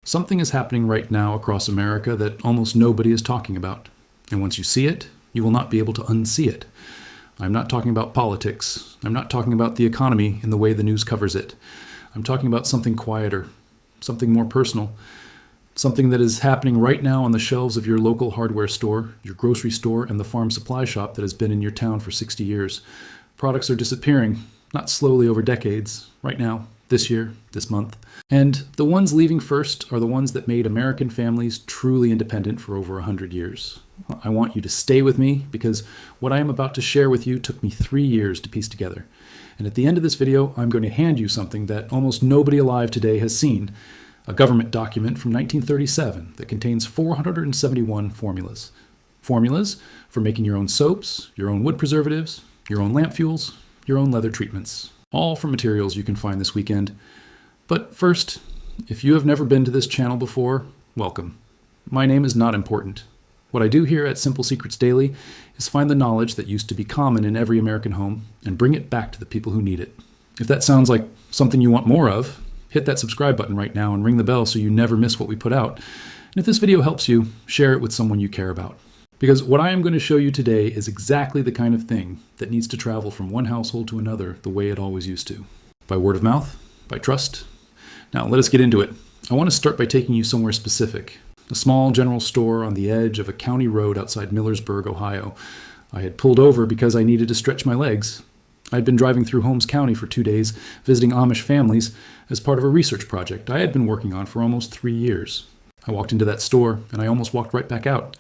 Something is happening right now across America that almost nobody is talking about. And once you see it, you will not be able to unsee it. I'm not talking about politics. I'm not talking about the economy in the way the news covers it. I'm talking about something quieter, something more personal, something that is happening right now on the shelves of your local hardware store, your grocery store, and the farm supply shop that has been in your town for 60 years. Products are disappearing, not slowly over decades, right now, this year, this month. And the ones leaving first are the ones that made American families truly independent for over 100 years. I want you to stay with me because what I am about to share with you took me 3 years to piece together. And at the end of this video, I'm going to hand you something that almost nobody alive today has seen, a government document from 1937 that contains 471 formulas. Formulas for making your own soaps, your own wood preservatives, your own lamp fuels, your own leather treatments, all from materials you can find this weekend. But first, if you have never been to this channel before, welcome. My name is not important. What I do here at Simple Secrets Daily is find the knowledge that used to be common in every American home and bring it back to the people who need it. If that sounds like something you want more of, hit that subscribe button right now and ring the bell so you never miss what we put out. And if this video helps you, share it with someone you care about. Because what I am going to show you today is exactly the kind of thing that needs to travel from one household to another the way it always used to. By word of mouth, by trust. Now let us get into it. I want to start by taking you somewhere specific. A small general store on the edge of a county road outside Millersburg, Ohio. I had pulled over because I needed to stretch my legs. I had been driving through Holmes County for 2 days, visiting Amish families as part of a research project I had been working on for almost 3 years. I walked into that store, and I almost walked right back out.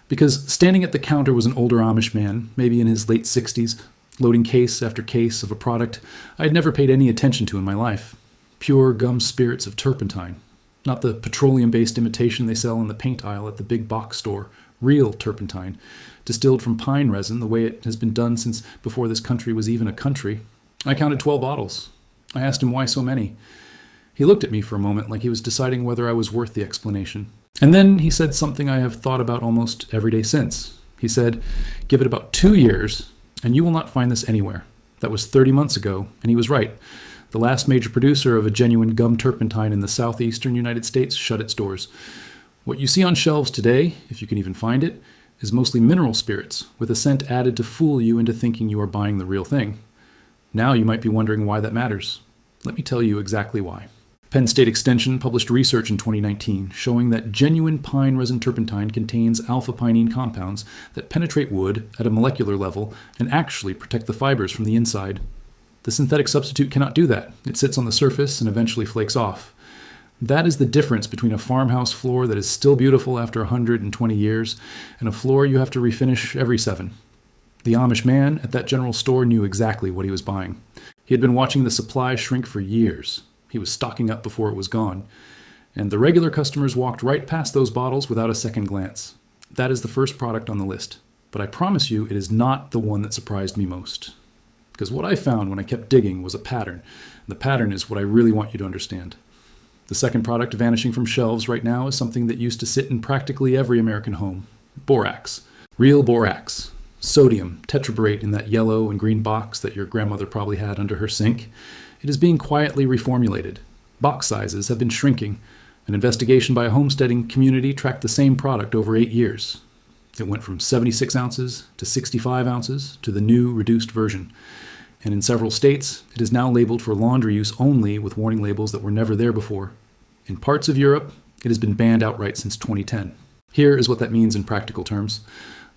Because standing at the counter was an older Amish man, maybe in his late 60s, loading case after case of a product I had never paid any attention to in my life. Pure gum spirits of turpentine. Not the petroleum-based imitation they sell in the paint aisle at the big box store. Real turpentine, distilled from pine resin the way it has been done since before this country was even a country. I counted 12 bottles. I asked him why so many. He looked at me for a moment like he was deciding whether I was worth the explanation. And then he said something I have thought about almost every day since. He said, "Give it about 2 years, and you will not find this anywhere." That was 30 months ago, and he was right. The last major producer of a genuine gum turpentine in the southeastern United States shut its doors. What you see on shelves today, if you can even find it, is mostly mineral spirits, with a scent added to fool you into thinking you are buying the real thing. Now you might be wondering why that matters. Let me tell you exactly why. Penn State Extension published research in 2019 showing that genuine pine resin turpentine contains alpha-pinene compounds that penetrate wood at a molecular level and actually protect the fibers from the inside. The synthetic substitute cannot do that. It sits on the surface and eventually flakes off. That is the difference between a farmhouse floor that is still beautiful after 120 years and a floor you have to refinish every 7. The Amish man at that general store knew exactly what he was buying. He had been watching the supply shrink for years. He was stocking up before it was gone. And the regular customers walked right past those bottles without a second glance. That is the first product on the list. But I promise you it is not the one that surprised me most. Because what I found when I kept digging was a pattern. And the pattern is what I really want you to understand. The second product vanishing from shelves right now is something that used to sit in practically every American home. Borax. Real borax. Sodium, tetraborate in that yellow and green box that your grandmother probably had under her sink. It is being quietly reformulated. Box sizes have been shrinking. An investigation by a homesteading community tracked the same product over 8 years. It went from 76 ounces to 65 ounces to the new reduced version. And in several states, it is now labeled for laundry use only with warning labels that were never there before. In parts of Europe, it has been banned outright since 2010. Here is what that means in practical terms.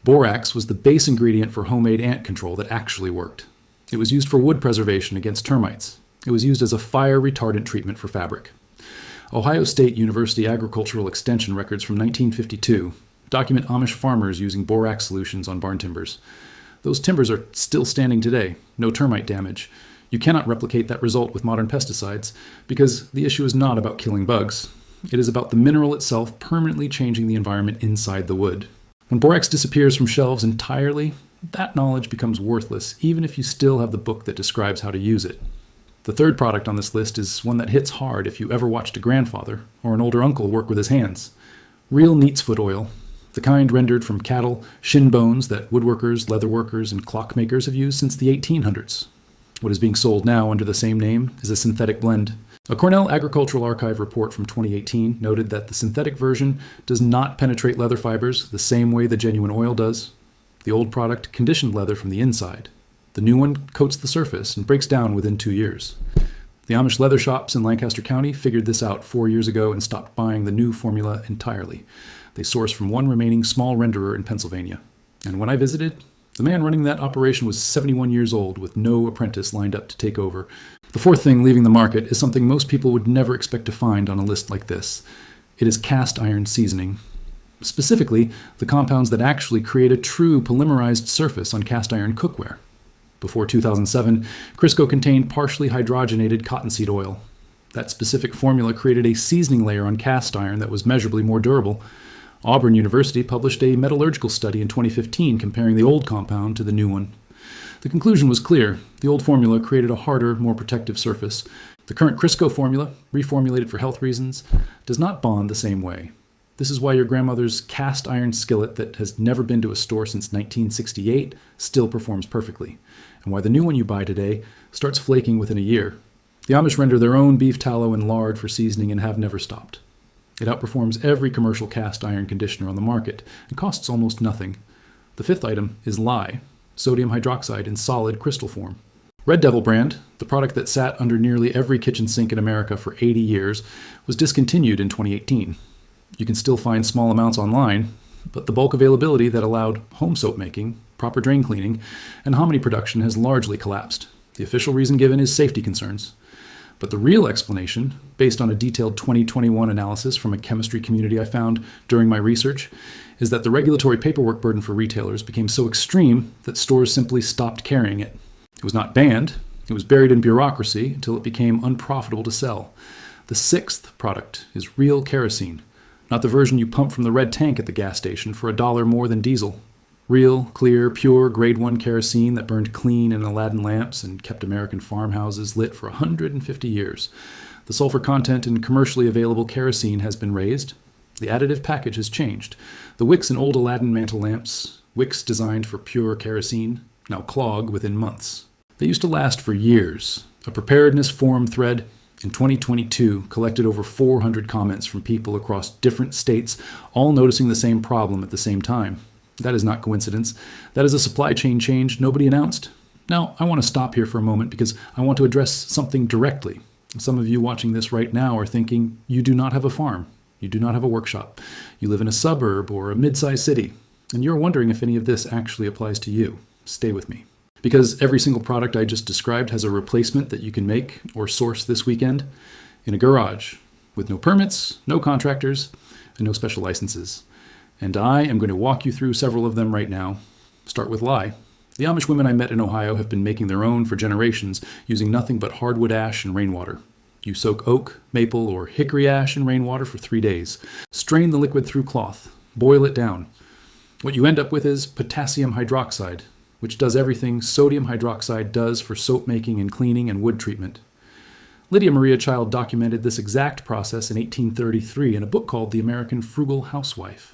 Borax was the base ingredient for homemade ant control that actually worked. It was used for wood preservation against termites. It was used as a fire retardant treatment for fabric. Ohio State University Agricultural Extension records from 1952 document Amish farmers using borax solutions on barn timbers. Those timbers are still standing today, no termite damage. You cannot replicate that result with modern pesticides because the issue is not about killing bugs. It is about the mineral itself permanently changing the environment inside the wood. When borax disappears from shelves entirely, that knowledge becomes worthless, even if you still have the book that describes how to use it. The third product on this list is one that hits hard if you ever watched a grandfather or an older uncle work with his hands. Real neat's foot oil. The kind rendered from cattle, shin bones that woodworkers, leatherworkers, and clockmakers have used since the 1800s. What is being sold now under the same name is a synthetic blend. A Cornell Agricultural Archive report from 2018 noted that the synthetic version does not penetrate leather fibers the same way the genuine oil does. The old product conditioned leather from the inside. The new one coats the surface and breaks down within 2 years. The Amish leather shops in Lancaster County figured this out 4 years ago and stopped buying the new formula entirely. They sourced from one remaining small renderer in Pennsylvania. And when I visited, the man running that operation was 71 years old with no apprentice lined up to take over. The fourth thing leaving the market is something most people would never expect to find on a list like this. It is cast iron seasoning. Specifically, the compounds that actually create a true polymerized surface on cast iron cookware. Before 2007, Crisco contained partially hydrogenated cottonseed oil. That specific formula created a seasoning layer on cast iron that was measurably more durable. Auburn University published a metallurgical study in 2015 comparing the old compound to the new one. The conclusion was clear. The old formula created a harder, more protective surface. The current Crisco formula, reformulated for health reasons, does not bond the same way. This is why your grandmother's cast iron skillet that has never been to a store since 1968 still performs perfectly, and why the new one you buy today starts flaking within a year. The Amish render their own beef tallow and lard for seasoning and have never stopped. It outperforms every commercial cast iron conditioner on the market and costs almost nothing. The fifth item is lye, sodium hydroxide in solid crystal form. Red Devil brand, the product that sat under nearly every kitchen sink in America for 80 years, was discontinued in 2018. You can still find small amounts online, but the bulk availability that allowed home soap making, proper drain cleaning, and hominy production has largely collapsed. The official reason given is safety concerns. But the real explanation, based on a detailed 2021 analysis from a chemistry community I found during my research, is that the regulatory paperwork burden for retailers became so extreme that stores simply stopped carrying it. It was not banned, it was buried in bureaucracy until it became unprofitable to sell. The sixth product is real kerosene, not the version you pump from the red tank at the gas station for $1 more than diesel. Real, clear, pure, grade 1 kerosene that burned clean in Aladdin lamps and kept American farmhouses lit for 150 years. The sulfur content in commercially available kerosene has been raised. The additive package has changed. The wicks in old Aladdin mantle lamps, wicks designed for pure kerosene, now clog within months. They used to last for years. A Preparedness forum thread in 2022 collected over 400 comments from people across different states, all noticing the same problem at the same time. That is not coincidence. That is a supply chain change nobody announced. Now, I want to stop here for a moment because I want to address something directly. Some of you watching this right now are thinking, you do not have a farm. You do not have a workshop. You live in a suburb or a mid-sized city, and you're wondering if any of this actually applies to you. Stay with me. Because every single product I just described has a replacement that you can make or source this weekend in a garage with no permits, no contractors, and no special licenses. And I am going to walk you through several of them right now. Start with lye. The Amish women I met in Ohio have been making their own for generations using nothing but hardwood ash and rainwater. You soak oak, maple, or hickory ash in rainwater for 3 days. Strain the liquid through cloth. Boil it down. What you end up with is potassium hydroxide, which does everything sodium hydroxide does for soap making and cleaning and wood treatment. Lydia Maria Child documented this exact process in 1833 in a book called The American Frugal Housewife.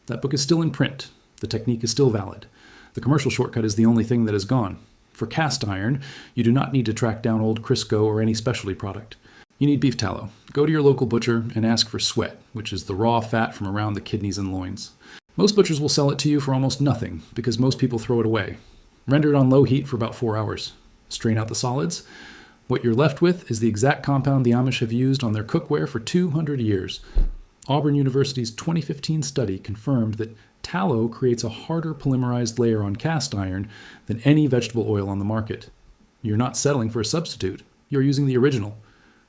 That book is still in print. The technique is still valid. The commercial shortcut is the only thing that is gone. For cast iron, you do not need to track down old Crisco or any specialty product. You need beef tallow. Go to your local butcher and ask for sweat, which is the raw fat from around the kidneys and loins. Most butchers will sell it to you for almost nothing because most people throw it away. Render it on low heat for about 4 hours. Strain out the solids. What you're left with is the exact compound the Amish have used on their cookware for 200 years. Auburn University's 2015 study confirmed that tallow creates a harder polymerized layer on cast iron than any vegetable oil on the market. You're not settling for a substitute. You're using the original.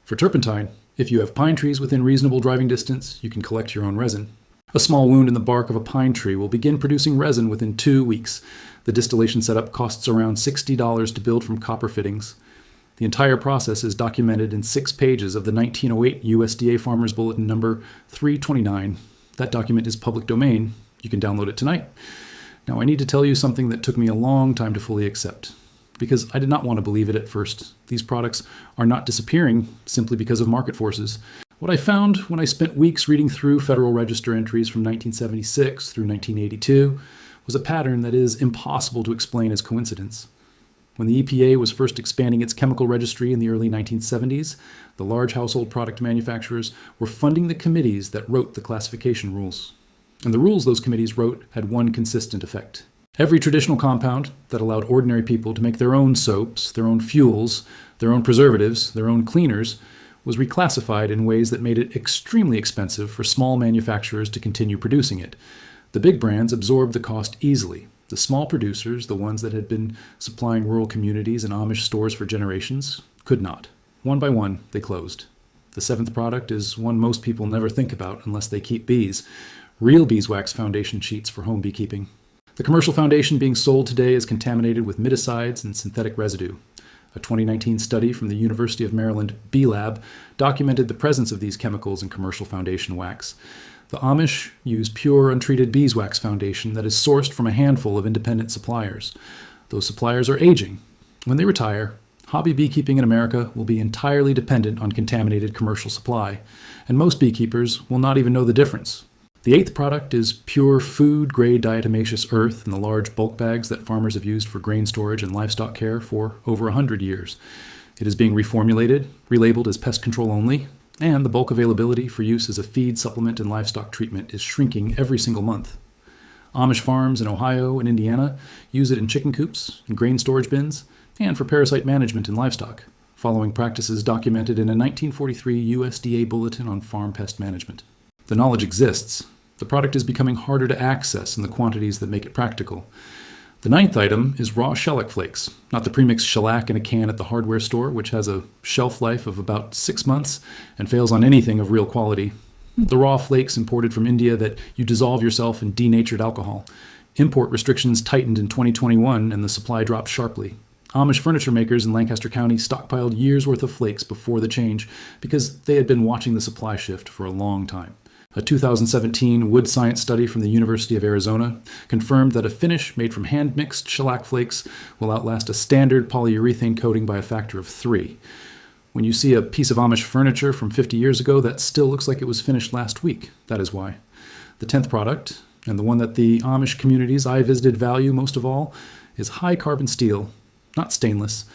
For turpentine, if you have pine trees within reasonable driving distance, you can collect your own resin. A small wound in the bark of a pine tree will begin producing resin within 2 weeks. The distillation setup costs around $60 to build from copper fittings. The entire process is documented in 6 pages of the 1908 USDA Farmers Bulletin number 329. That document is public domain. You can download it tonight. Now, I need to tell you something that took me a long time to fully accept, because I did not want to believe it at first. These products are not disappearing simply because of market forces. What I found when I spent weeks reading through Federal Register entries from 1976 through 1982 was a pattern that is impossible to explain as coincidence. When the EPA was first expanding its chemical registry in the early 1970s, the large household product manufacturers were funding the committees that wrote the classification rules. And the rules those committees wrote had one consistent effect. Every traditional compound that allowed ordinary people to make their own soaps, their own fuels, their own preservatives, their own cleaners, was reclassified in ways that made it extremely expensive for small manufacturers to continue producing it. The big brands absorbed the cost easily. The small producers, the ones that had been supplying rural communities and Amish stores for generations, could not. One by one, they closed. The seventh product is one most people never think about unless they keep bees: real beeswax foundation sheets for home beekeeping. The commercial foundation being sold today is contaminated with miticides and synthetic residue. A 2019 study from the University of Maryland Bee Lab documented the presence of these chemicals in commercial foundation wax. The Amish use pure, untreated beeswax foundation that is sourced from a handful of independent suppliers. Those suppliers are aging. When they retire, hobby beekeeping in America will be entirely dependent on contaminated commercial supply, and most beekeepers will not even know the difference. The eighth product is pure food-grade diatomaceous earth in the large bulk bags that farmers have used for grain storage and livestock care for over 100 years. It is being reformulated, relabeled as pest control only, and the bulk availability for use as a feed supplement and livestock treatment is shrinking every single month. Amish farms in Ohio and Indiana use it in chicken coops, in grain storage bins, and for parasite management in livestock, following practices documented in a 1943 USDA Bulletin on Farm Pest Management. The knowledge exists. The product is becoming harder to access in the quantities that make it practical. The ninth item is raw shellac flakes, not the premixed shellac in a can at the hardware store, which has a shelf life of about 6 months and fails on anything of real quality. The raw flakes imported from India that you dissolve yourself in denatured alcohol. Import restrictions tightened in 2021 and the supply dropped sharply. Amish furniture makers in Lancaster County stockpiled years' worth of flakes before the change because they had been watching the supply shift for a long time. A 2017 wood science study from the University of Arizona confirmed that a finish made from hand-mixed shellac flakes will outlast a standard polyurethane coating by a factor of 3. When you see a piece of Amish furniture from 50 years ago, that still looks like it was finished last week. That is why. The 10th product, and the one that the Amish communities I visited value most of all, is high-carbon steel, not stainless.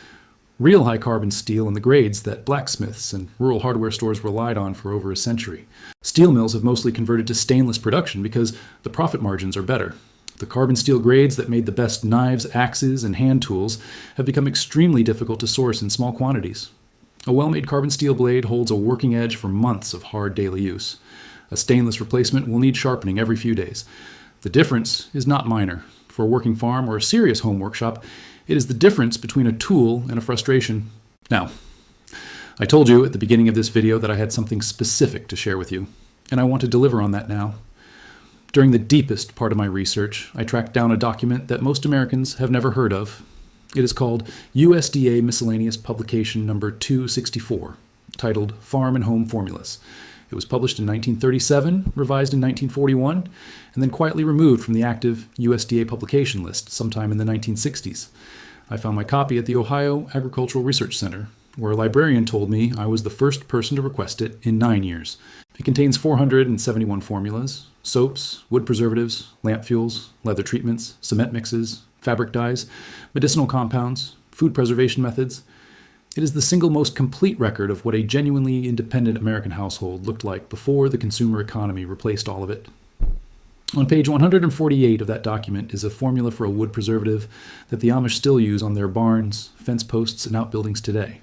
Real high-carbon steel in the grades that blacksmiths and rural hardware stores relied on for over a century. Steel mills have mostly converted to stainless production because the profit margins are better. The carbon steel grades that made the best knives, axes, and hand tools have become extremely difficult to source in small quantities. A well-made carbon steel blade holds a working edge for months of hard daily use. A stainless replacement will need sharpening every few days. The difference is not minor. For a working farm or a serious home workshop, it is the difference between a tool and a frustration. Now, I told you at the beginning of this video that I had something specific to share with you, and I want to deliver on that now. During the deepest part of my research, I tracked down a document that most Americans have never heard of. It is called USDA Miscellaneous Publication Number 264, titled Farm and Home Formulas. It was published in 1937, revised in 1941, and then quietly removed from the active USDA publication list sometime in the 1960s. I found my copy at the Ohio Agricultural Research Center, where a librarian told me I was the first person to request it in 9 years. It contains 471 formulas, soaps, wood preservatives, lamp fuels, leather treatments, cement mixes, fabric dyes, medicinal compounds, food preservation methods. It is the single most complete record of what a genuinely independent American household looked like before the consumer economy replaced all of it. On page 148 of that document is a formula for a wood preservative that the Amish still use on their barns, fence posts, and outbuildings today.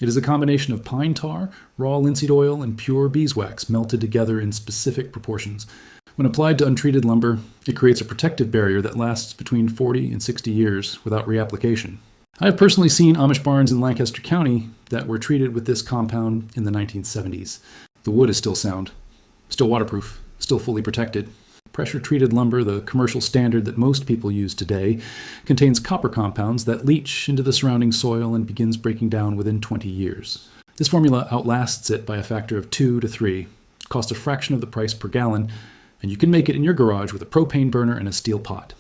It is a combination of pine tar, raw linseed oil, and pure beeswax melted together in specific proportions. When applied to untreated lumber, it creates a protective barrier that lasts between 40 and 60 years without reapplication. I have personally seen Amish barns in Lancaster County that were treated with this compound in the 1970s. The wood is still sound, still waterproof, still fully protected. Pressure-treated lumber, the commercial standard that most people use today, contains copper compounds that leach into the surrounding soil and begins breaking down within 20 years. This formula outlasts it by a factor of 2 to 3, costs a fraction of the price per gallon, and you can make it in your garage with a propane burner and a steel pot.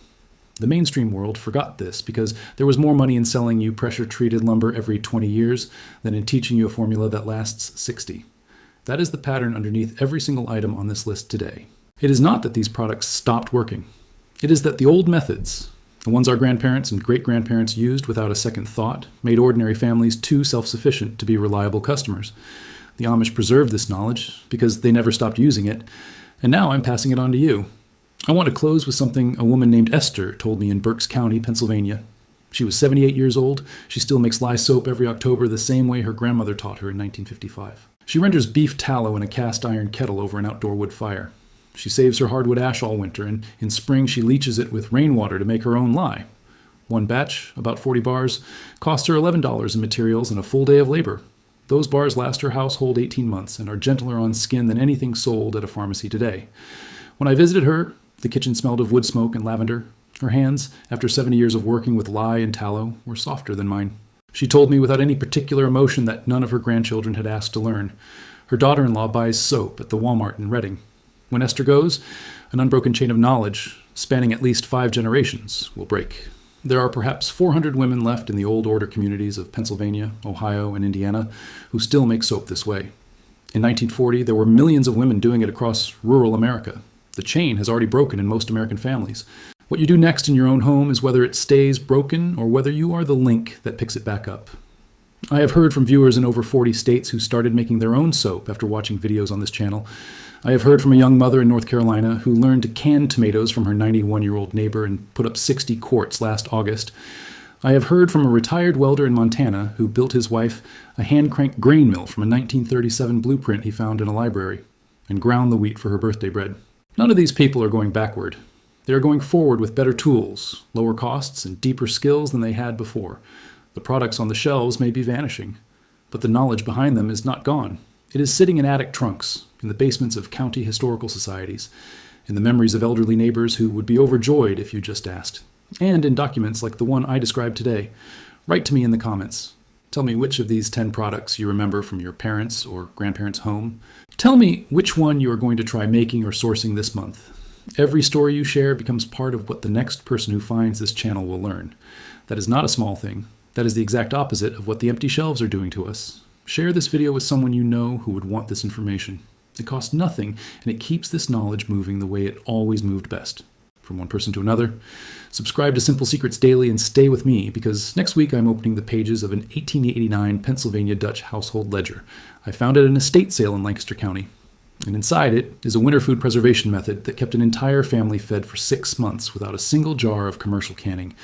The mainstream world forgot this because there was more money in selling you pressure-treated lumber every 20 years than in teaching you a formula that lasts 60. That is the pattern underneath every single item on this list today. It is not that these products stopped working. It is that the old methods, The ones our grandparents and great-grandparents used without a second thought made ordinary families too self-sufficient to be reliable customers. The Amish preserved this knowledge because they never stopped using it, and now I'm passing it on to you. I want to close with something a woman named Esther told me in Berks County, Pennsylvania. She was 78 years old. She still makes lye soap every October the same way her grandmother taught her in 1955. She renders beef tallow in a cast iron kettle over an outdoor wood fire. She saves her hardwood ash all winter, and in spring she leaches it with rainwater to make her own lye. One batch, about 40 bars, costs her $11 in materials and a full day of labor. Those bars last her household 18 months and are gentler on skin than anything sold at a pharmacy today. When I visited her, the kitchen smelled of wood smoke and lavender. Her hands, after 70 years of working with lye and tallow, were softer than mine. She told me without any particular emotion that none of her grandchildren had asked to learn. Her daughter-in-law buys soap at the Walmart in Reading. When Esther goes, an unbroken chain of knowledge, spanning at least 5 generations, will break. There are perhaps 400 women left in the old order communities of Pennsylvania, Ohio, and Indiana who still make soap this way. In 1940, there were millions of women doing it across rural America. The chain has already broken in most American families. What you do next in your own home is whether it stays broken or whether you are the link that picks it back up. I have heard from viewers in over 40 states who started making their own soap after watching videos on this channel. I have heard from a young mother in North Carolina who learned to can tomatoes from her 91-year-old neighbor and put up 60 quarts last August. I have heard from a retired welder in Montana who built his wife a hand-crank grain mill from a 1937 blueprint he found in a library and ground the wheat for her birthday bread. None of these people are going backward. They are going forward with better tools, lower costs, and deeper skills than they had before. The products on the shelves may be vanishing, but the knowledge behind them is not gone. It is sitting in attic trunks, in the basements of county historical societies, in the memories of elderly neighbors who would be overjoyed if you just asked, and in documents like the one I described today. Write to me in the comments. Tell me which of these 10 products you remember from your parents' or grandparents' home. Tell me which one you are going to try making or sourcing this month. Every story you share becomes part of what the next person who finds this channel will learn. That is not a small thing. That is the exact opposite of what the empty shelves are doing to us. Share this video with someone you know who would want this information. It costs nothing, and it keeps this knowledge moving the way it always moved best. From one person to another. Subscribe to Simple Secrets Daily and stay with me, because next week I'm opening the pages of an 1889 Pennsylvania Dutch household ledger. I found it at an estate sale in Lancaster County. And inside it is a winter food preservation method that kept an entire family fed for 6 months without a single jar of commercial canning.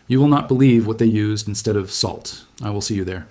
You will not believe what they used instead of salt. I will see you there.